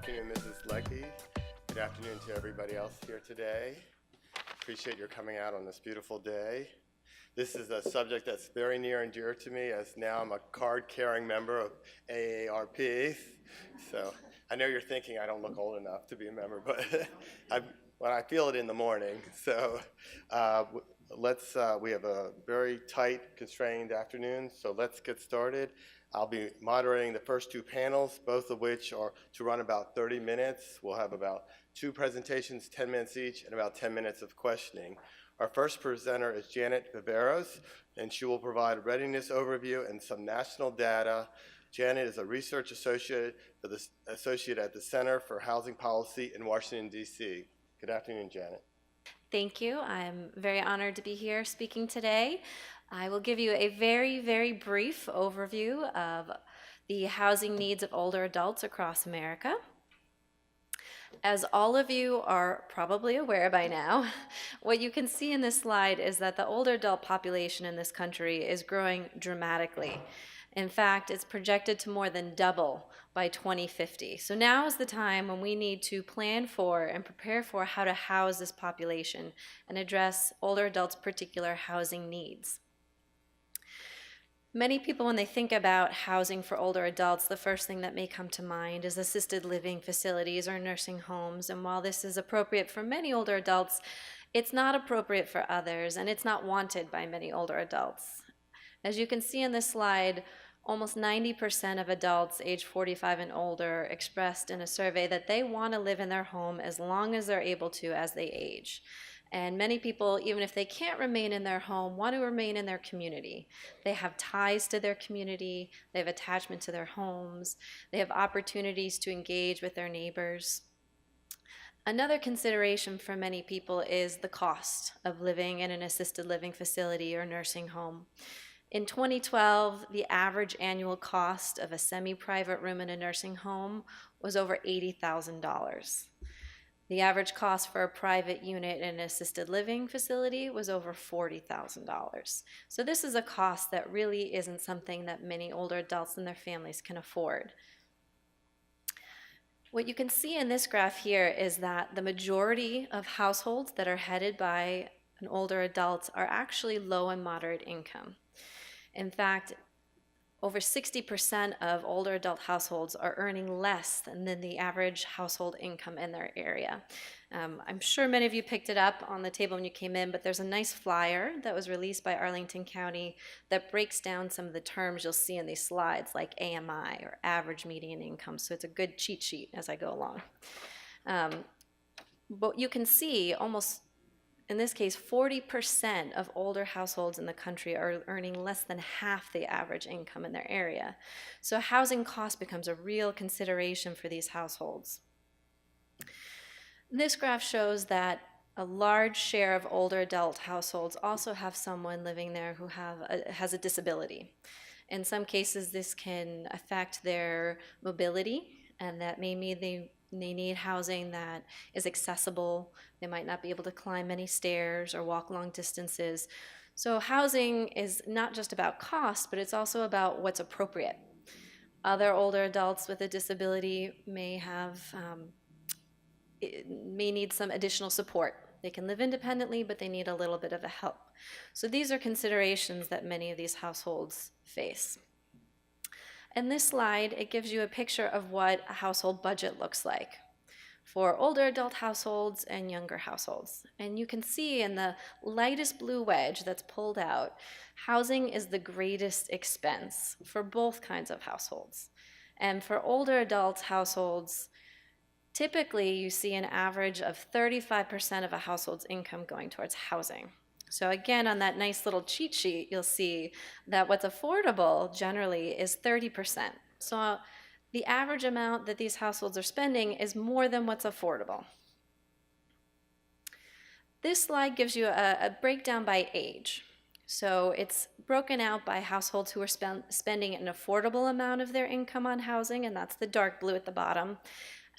afternoon, Mrs. Leckey. Good afternoon to everybody else here today. Appreciate your coming out on this beautiful day. This is a subject that's very near and dear to me, as now I'm a card-carrying member of AARP. So I know you're thinking I don't look old enough to be a member, but I feel it in the morning. So we have a very tight, constrained afternoon, so let's get started. I'll be moderating the first two panels, both of which are to run about 30 minutes. We'll have about 2 presentations, 10 minutes each, and about 10 minutes of questioning. Our first presenter is Janet Viveiros, and she will provide a readiness overview and some national data. Janet is a research associate at the Center for Housing Policy in Washington, D.C. Good afternoon, Janet. Thank you. I'm very honored to be here speaking today. I will give you a very, very brief overview of the housing needs of older adults across America. As all of you are probably aware by now, what you can see in this slide is that the older adult population in this country is growing dramatically. In fact, it's projected to more than double by 2050. So now is the time when we need to plan for and prepare for how to house this population and address older adults' particular housing needs. Many people, when they think about housing for older adults, the first thing that may come to mind is assisted living facilities or nursing homes. And while this is appropriate for many older adults, it's not appropriate for others, and it's not wanted by many older adults. As you can see in this slide, almost 90% of adults age 45 and older expressed in a survey that they want to live in their home as long as they're able to as they age. And many people, even if they can't remain in their home, want to remain in their community. They have ties to their community, they have attachment to their homes, they have opportunities to engage with their neighbors. Another consideration for many people is the cost of living in an assisted living facility or nursing home. In 2012, the average annual cost of a semi-private room in a nursing home was over $80,000. The average cost for a private unit in an assisted living facility was over $40,000. So this is a cost that really isn't something that many older adults and their families can afford. What you can see in this graph here is that the majority of households that are headed by an older adult are actually low and moderate income. In fact, over 60% of older adult households are earning less than the average household income in their area. I'm sure many of you picked it up on the table when you came in, but there's a nice flyer that was released by Arlington County that breaks down some of the terms you'll see in these slides, like AMI or average median income. So it's a good cheat sheet as I go along. But you can see almost, in this case, 40% of older households in the country are earning less than half the average income in their area. So housing cost becomes a real consideration for these households. This graph shows that a large share of older adult households also have someone living there who has a disability. In some cases, this can affect their mobility, and that may mean they need housing that is accessible. They might not be able to climb many stairs or walk long distances. So housing is not just about cost, but it's also about what's appropriate. Other older adults with a disability may need some additional support. They can live independently, but they need a little bit of a help. So these are considerations that many of these households face. In this slide, it gives you a picture of what a household budget looks like for older adult households and younger households. And you can see in the lightest blue wedge that's pulled out, housing is the greatest expense for both kinds of households. And for older adult households, typically you see an average of 35% of a household's income going towards housing. So again, on that nice little cheat sheet, you'll see that what's affordable generally is 30%. So the average amount that these households are spending is more than what's affordable. This slide gives you a breakdown by age. So it's broken out by households who are spending an affordable amount of their income on housing, and that's the dark blue at the bottom,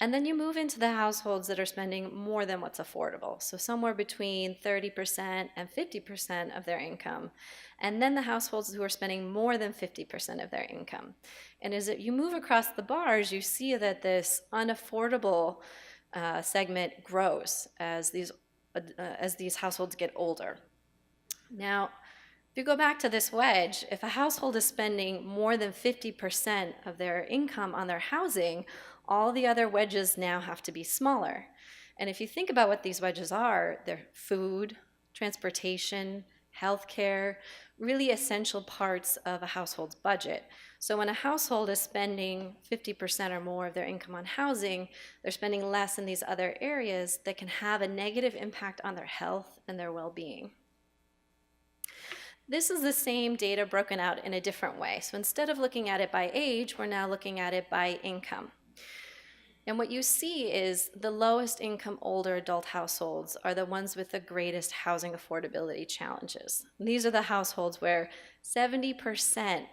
And then you move into the households that are spending more than what's affordable, so somewhere between 30% and 50% of their income. And then the households who are spending more than 50% of their income. And as you move across the bars, you see that this unaffordable segment grows as these households get older. Now, if you go back to this wedge, if a household is spending more than 50% of their income on their housing, all the other wedges now have to be smaller. And if you think about what these wedges are, they're food, transportation, healthcare, really essential parts of a household's budget. So when a household is spending 50% or more of their income on housing, they're spending less in these other areas that can have a negative impact on their health and their well-being. This is the same data broken out in a different way. So instead of looking at it by age, we're now looking at it by income. And what you see is the lowest income older adult households are the ones with the greatest housing affordability challenges. These are the households where 70%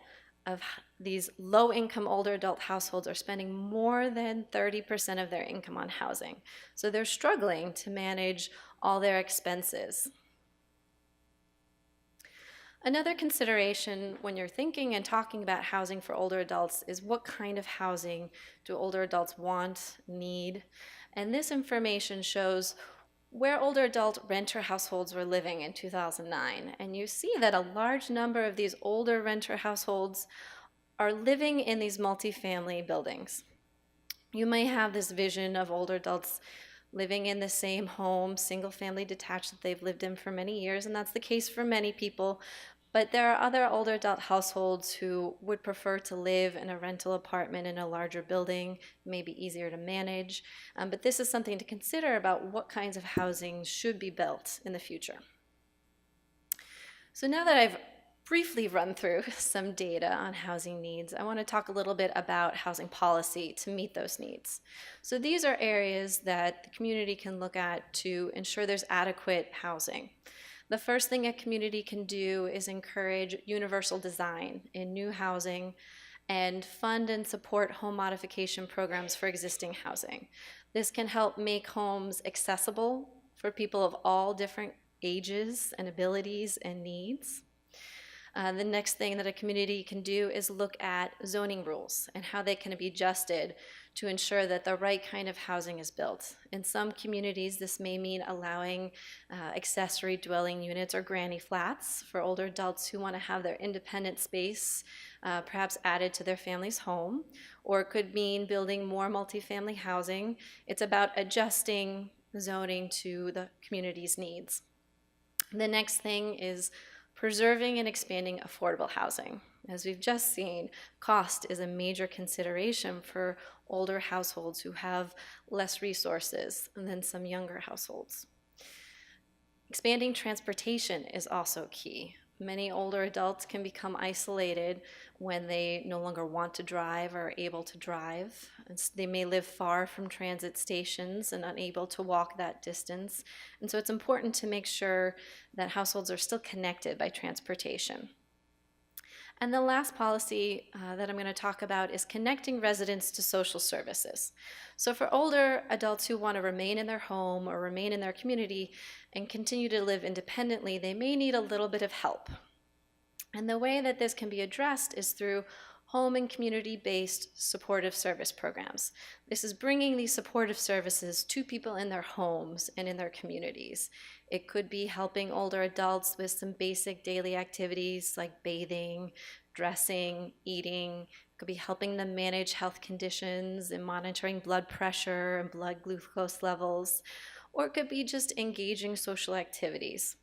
of these low income older adult households are spending more than 30% of their income on housing. So they're struggling to manage all their expenses. Another consideration when you're thinking and talking about housing for older adults is what kind of housing do older adults want, need? And this information shows where older adult renter households were living in 2009. And you see that a large number of these older renter households are living in these multifamily buildings. You may have this vision of older adults living in the same home, single-family detached that they've lived in for many years, and that's the case for many people. But there are other older adult households who would prefer to live in a rental apartment in a larger building, maybe easier to manage. But this is something to consider about what kinds of housing should be built in the future. So now that I've briefly run through some data on housing needs, I want to talk a little bit about housing policy to meet those needs. So these are areas that the community can look at to ensure there's adequate housing. The first thing a community can do is encourage universal design in new housing and fund and support home modification programs for existing housing. This can help make homes accessible for people of all different ages and abilities and needs. The next thing that a community can do is look at zoning rules and how they can be adjusted to ensure that the right kind of housing is built. In some communities, this may mean allowing accessory dwelling units or granny flats for older adults who want to have their independent space perhaps added to their family's home, or it could mean building more multifamily housing. It's about adjusting zoning to the community's needs. The next thing is preserving and expanding affordable housing. As we've just seen, cost is a major consideration for older households who have less resources than some younger households. Expanding transportation is also key. Many older adults can become isolated when they no longer want to drive or are able to drive. They may live far from transit stations and unable to walk that distance. And so it's important to make sure that households are still connected by transportation. And the last policy that I'm going to talk about is connecting residents to social services. So for older adults who want to remain in their home or remain in their community and continue to live independently, they may need a little bit of help. And the way that this can be addressed is through home and community-based supportive service programs. This is bringing these supportive services to people in their homes and in their communities. It could be helping older adults with some basic daily activities like bathing, dressing, eating. It could be helping them manage health conditions and monitoring blood pressure and blood glucose levels. Or it could be just engaging social activities.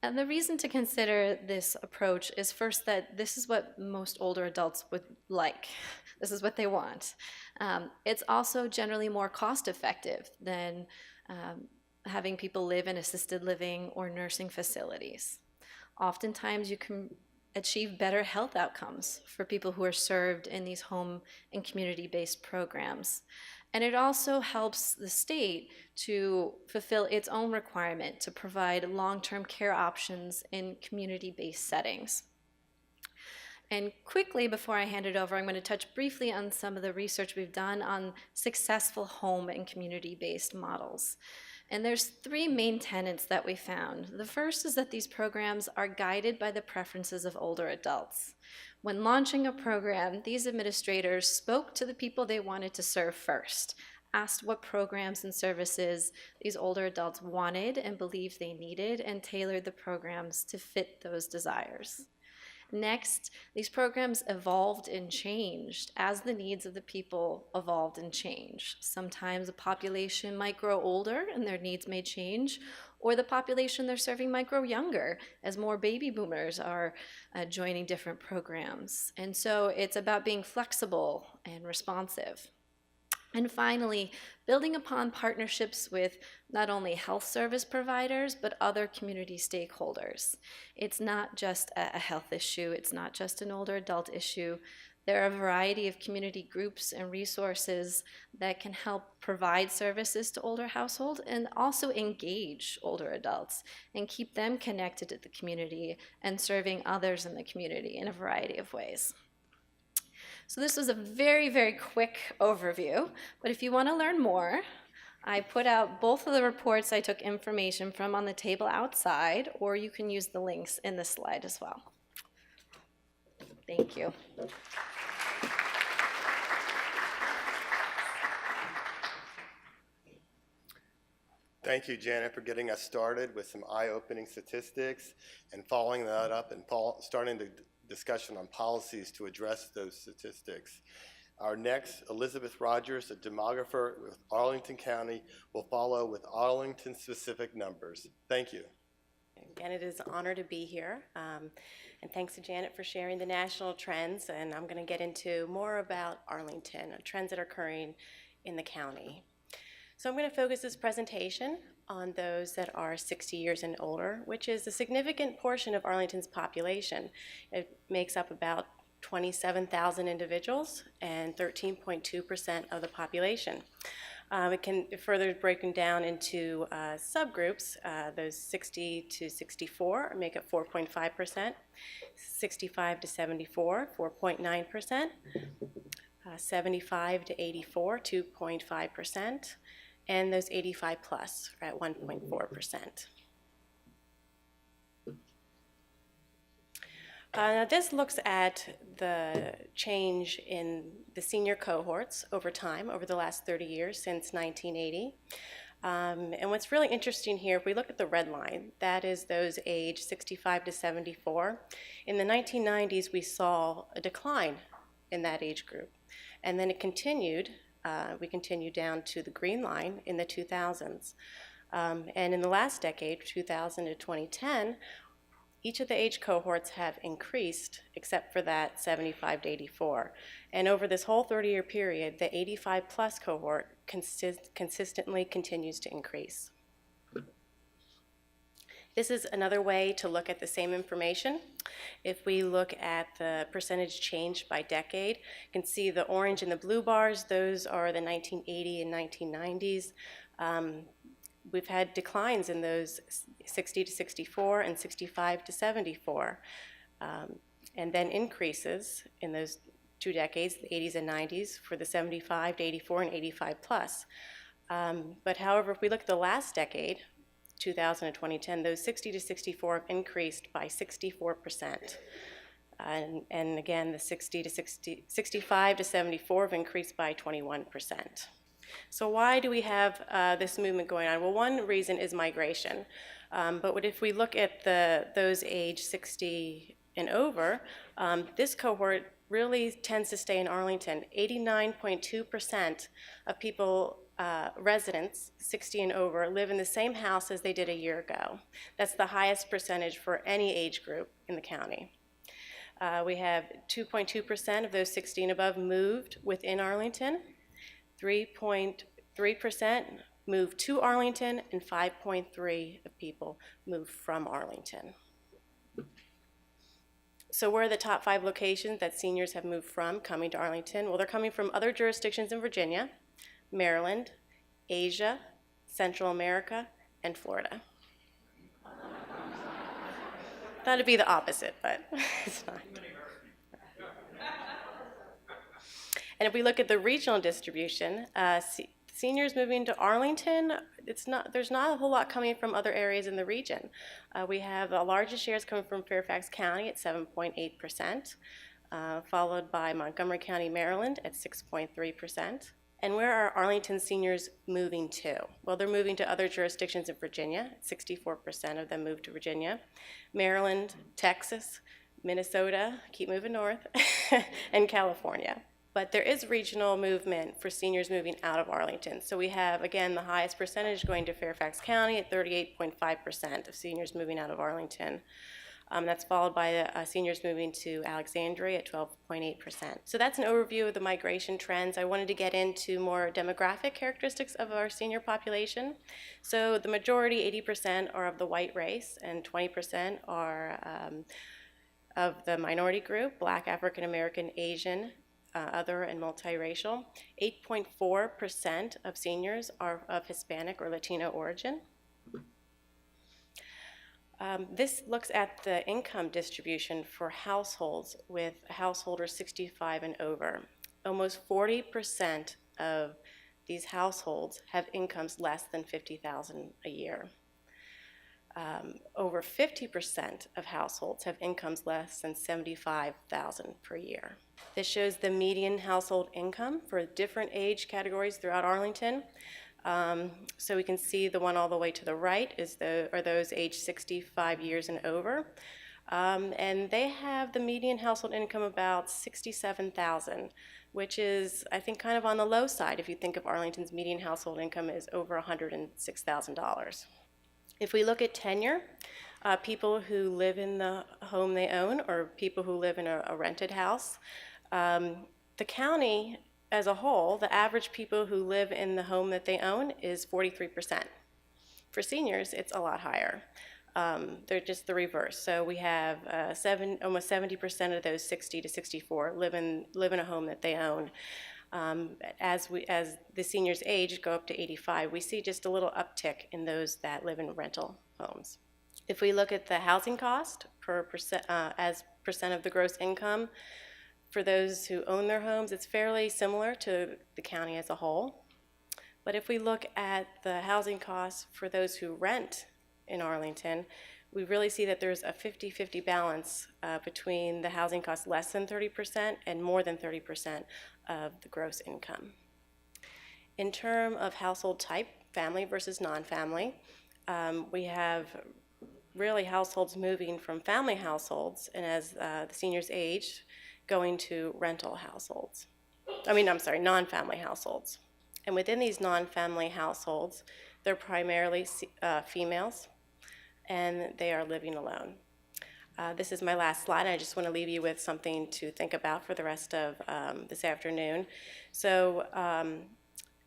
And the reason to consider this approach is first that this is what most older adults would like. This is what they want. It's also generally more cost effective than having people live in assisted living or nursing facilities. Oftentimes you can achieve better health outcomes for people who are served in these home and community-based programs. And it also helps the state to fulfill its own requirement to provide long-term care options in community-based settings. And quickly, before I hand it over, I'm going to touch briefly on some of the research we've done on successful home and community-based models. And there's three main tenets that we found. The first is that these programs are guided by the preferences of older adults. When launching a program, these administrators spoke to the people they wanted to serve first, asked what programs and services these older adults wanted and believed they needed, and tailored the programs to fit those desires. Next, these programs evolved and changed as the needs of the people evolved and changed. Sometimes a population might grow older and their needs may change, or the population they're serving might grow younger as more baby boomers are joining different programs. And so it's about being flexible and responsive. And finally, building upon partnerships with not only health service providers, but other community stakeholders. It's not just a health issue, it's not just an older adult issue. There are a variety of community groups and resources that can help provide services to older households and also engage older adults and keep them connected to the community and serving others in the community in a variety of ways. So this was a very, very quick overview, but if you want to learn more, I put out both of the reports I took information from on the table outside, or you can use the links in this slide as well. Thank you. Thank you, Janet, for getting us started with some eye-opening statistics and following that up and starting the discussion on policies to address those statistics. Our next, Elizabeth Rodgers, a demographer with Arlington County, will follow with Arlington-specific numbers. Thank you. Again, it is an honor to be here. And thanks to Janet for sharing the national trends. And I'm going to get into more about Arlington, trends that are occurring in the county. So I'm going to focus this presentation on those that are 60 years and older, which is a significant portion of Arlington's population. It makes up about 27,000 individuals and 13.2% of the population. It can further broken down into subgroups. Those 60 to 64 make up 4.5%, 65 to 74, 4.9%, 75 to 84, 2.5%, and those 85 plus are at 1.4%. Now this looks at the change in the senior cohorts over time, over the last 30 years since 1980. And what's really interesting here, if we look at the red line, that is those age 65 to 74. In the 1990s, we saw a decline in that age group. And then it continued, we continued down to the green line in the 2000s. And in the last decade, 2000 to 2010, each of the age cohorts have increased except for that 75 to 84. And over this whole 30-year period, the 85 plus cohort consistently continues to increase. This is another way to look at the same information. If we look at the percentage change by decade, you can see the orange and the blue bars, those are the 1980 and 1990s. We've had declines in those 60 to 64 and 65 to 74, and then increases in those two decades, the 80s and 90s, for the 75 to 84 and 85 plus. But however, if we look at the last decade, 2000 to 2010, those 60 to 64 have increased by 64%. And again, the 65 to 74 have increased by 21%. So why do we have this movement going on? Well, one reason is migration. But if we look at those age 60 and over, this cohort really tends to stay in Arlington. 89.2% of people, residents 60 and over, live in the same house as they did a year ago. That's the highest percentage for any age group in the county. We have 2.2% of those 60 and above moved within Arlington. 3.3% moved to Arlington, and 5.3% of people moved from Arlington. So where are the top 5 locations that seniors have moved from coming to Arlington? Well, they're coming from other jurisdictions in Virginia, Maryland, Asia, Central America, and Florida. Thought it'd be the opposite, but it's not. And if we look at the regional distribution, seniors moving to Arlington, there's not a whole lot coming from other areas in the region. We have the largest shares coming from Fairfax County at 7.8%, followed by Montgomery County, Maryland at 6.3%. And where are Arlington seniors moving to? Well, they're moving to other jurisdictions in Virginia. 64% of them moved to Virginia. Maryland, Texas, Minnesota, keep moving north, and California. But there is regional movement for seniors moving out of Arlington. So we have, again, the highest percentage going to Fairfax County at 38.5% of seniors moving out of Arlington. That's followed by seniors moving to Alexandria at 12.8%. So that's an overview of the migration trends. I wanted to get into more demographic characteristics of our senior population. So the majority, 80%, are of the white race, and 20% are of the minority group, Black, African American, Asian, other, and multiracial. 8.4% of seniors are of Hispanic or Latino origin. This looks at the income distribution for households with householders 65 and over. Almost 40% of these households have incomes less than $50,000 a year. Over 50% of households have incomes less than $75,000 per year. This shows the median household income for different age categories throughout Arlington. So we can see the one all the way to the right are those age 65 years and over. And they have the median household income about $67,000, which is, I think, kind of on the low side if you think of Arlington's median household income is over $106,000. If we look at tenure, people who live in the home they own or people who live in a rented house, the county as a whole, the average people who live in the home that they own is 43%. For seniors, it's a lot higher. They're just the reverse. So we have almost 70% of those 60 to 64 live in a home that they own. As the seniors age, go up to 85, we see just a little uptick in those that live in rental homes. If we look at the housing cost per percent as percent of the gross income, for those who own their homes, it's fairly similar to the county as a whole. But if we look at the housing costs for those who rent in Arlington, we really see that there's a 50-50 balance between the housing costs less than 30% and more than 30% of the gross income. In terms of household type, family versus non-family, we have really households moving from family households, and as the seniors age, going to rental households. Non-family households. And within these non-family households, they're primarily females, and they are living alone. This is my last slide, and I just want to leave you with something to think about for the rest of this afternoon. So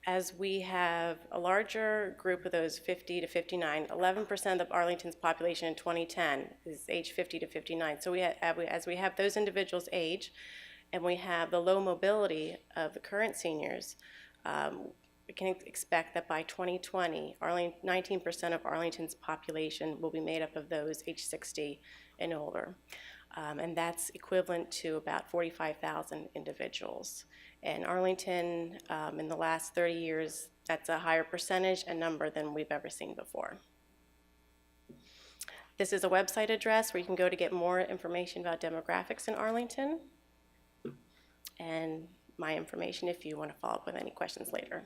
as we have a larger group of those 50 to 59, 11% of Arlington's population in 2010 is age 50 to 59. So as we have those individuals age, and we have the low mobility of the current seniors, we can expect that by 2020, 19% of Arlington's population will be made up of those age 60 and older. And that's equivalent to about 45,000 individuals. In Arlington, in the last 30 years, that's a higher percentage and number than we've ever seen before. This is a website address where you can go to get more information about demographics in Arlington, and my information if you want to follow up with any questions later.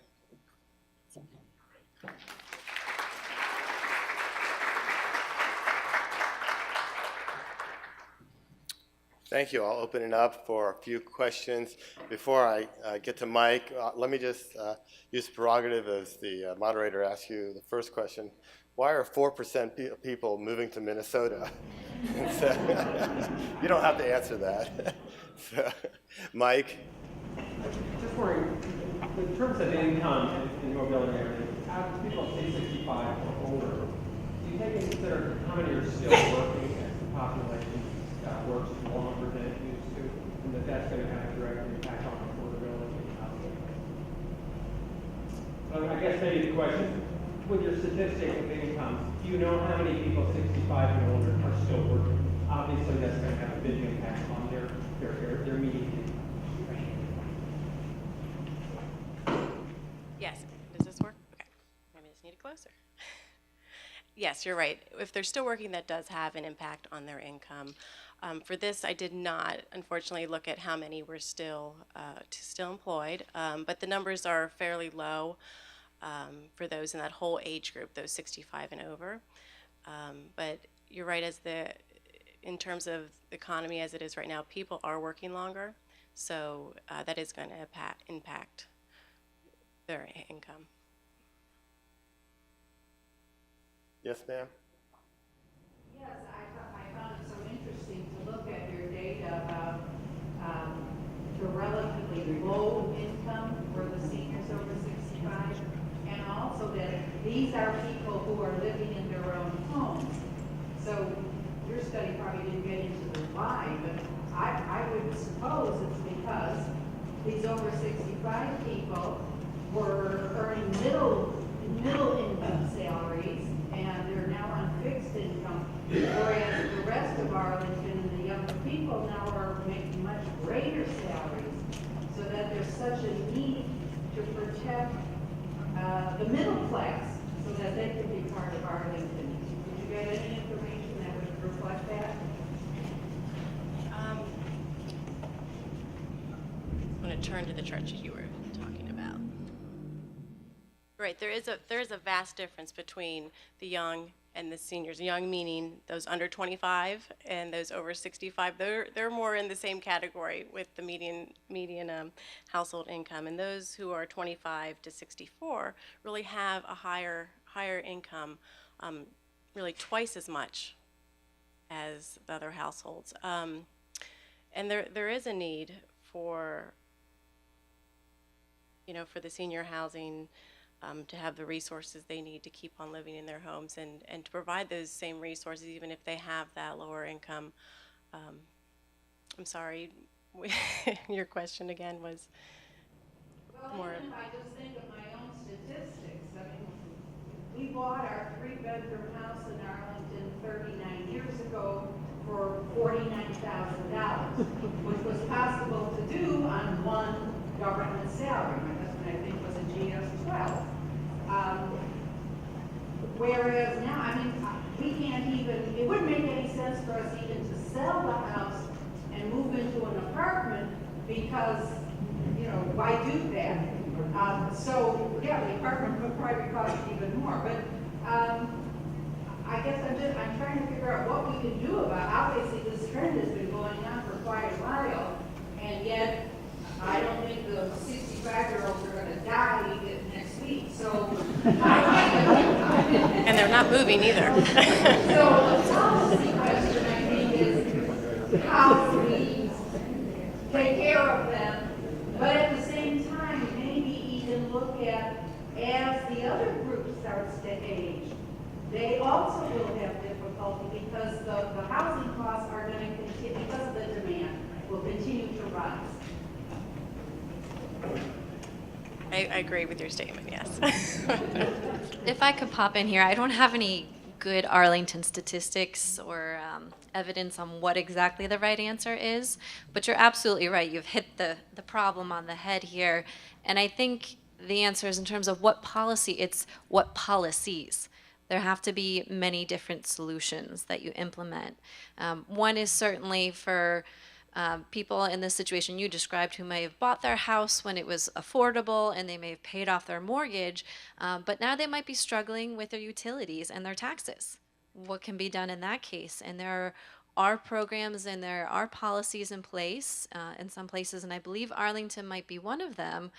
Thank you. I'll open it up for a few questions. Before I get to Mike, let me just use the prerogative as the moderator ask you the first question. Why are 4% people moving to Minnesota? So, you don't have to answer that. So, Mike? Just wondering, in terms of income and mobility, as people say 65 or older, do you take into consider how many are still working as the population works longer than it used to, and that's going to have a direct impact on affordability? I guess maybe the question, with your statistic of income, do you know how many people 65 and older are still working? Obviously, that's going to have a big impact on their median income. closer. Yes, you're right. If they're still working, that does have an impact on their income. For this, I did not, unfortunately, look at how many were still employed, but the numbers are fairly low for those in that whole age group, those 65 and over. But you're right, in terms of the economy as it is right now, people are working longer, so that is going to impact their income. Yes, ma'am? Yes, I found it so interesting to look at your data about the relatively low income for the seniors over 65, and also that these are people who are living in their own homes. So your study probably didn't get into the why, but I would suppose it's because these over 65 people were earning middle income salaries, and they're now on fixed income, whereas the rest of Arlington and the younger people now are making much greater salaries, so that there's such a need to protect the middle class so that they can be part of Arlington. Did you get any information that would reflect that? I'm going to turn to the chart that you were talking about. Right, there is a vast difference between the young and the seniors. Young meaning those under 25 and those over 65. They're more in the same category with the median household income, and those who are 25 to 64 really have a higher income, really twice as much as the other households. And there is a need for for the senior housing to have the resources they need to keep on living in their homes and to provide those same resources even if they have that lower income. I'm sorry, your question again was more. Well, I just think of my own statistics. I mean, we bought our 3-bedroom house in Arlington 39 years ago for $49,000, which was possible to do on one government salary. My husband, I think, was a GS-12. Whereas now, I mean, we can't even, it wouldn't make any sense for us even to sell the house and move into an apartment because, why do that? So, yeah, the apartment would probably cost even more. But I guess I'm trying to figure out what we can do about, obviously this trend has been going on for quite a while, and yet I don't think the 65-year-olds are going to die next week. So, And they're not moving either. So the policy question, I think, is how do we take care of them, but at the same time, maybe even look at, as the other group starts to age, they also will have difficulty because the housing costs are going to continue, because of the demand, will continue to rise. I agree with your statement, yes. If I could pop in here, I don't have any good Arlington statistics or evidence on what exactly the right answer is, but you're absolutely right. You've hit the problem on the head here. And I think the answer is in terms of what policy, it's what policies. There have to be many different solutions that you implement. One is certainly for people in the situation you described who may have bought their house when it was affordable and they may have paid off their mortgage, but now they might be struggling with their utilities and their taxes. What can be done in that case? And there are programs and there are policies in place in some places, and I believe Arlington might be one of them,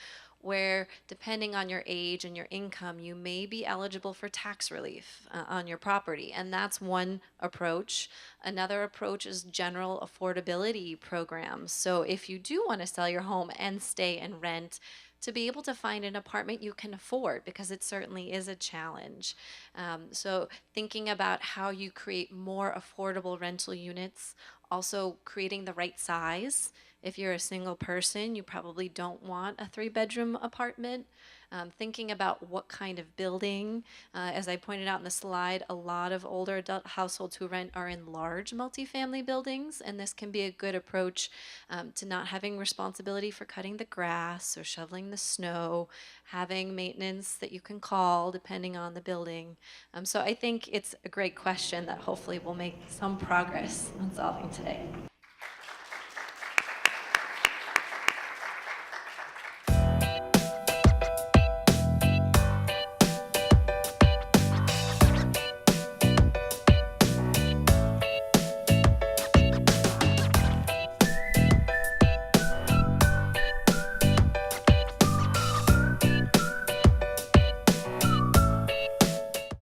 where depending on your age and your income, you may be eligible for tax relief on your property. And that's one approach. Another approach is general affordability programs. So if you do want to sell your home and stay and rent, to be able to find an apartment you can afford, because it certainly is a challenge. So thinking about how you create more affordable rental units, also creating the right size. If you're a single person, you probably don't want a 3-bedroom apartment. thinking about what kind of building. As I pointed out in the slide, a lot of older adult households who rent are in large multifamily buildings, and this can be a good approach to not having responsibility for cutting the grass or shoveling the snow, having maintenance that you can call depending on the building. So I think it's a great question that hopefully we'll make some progress on solving today.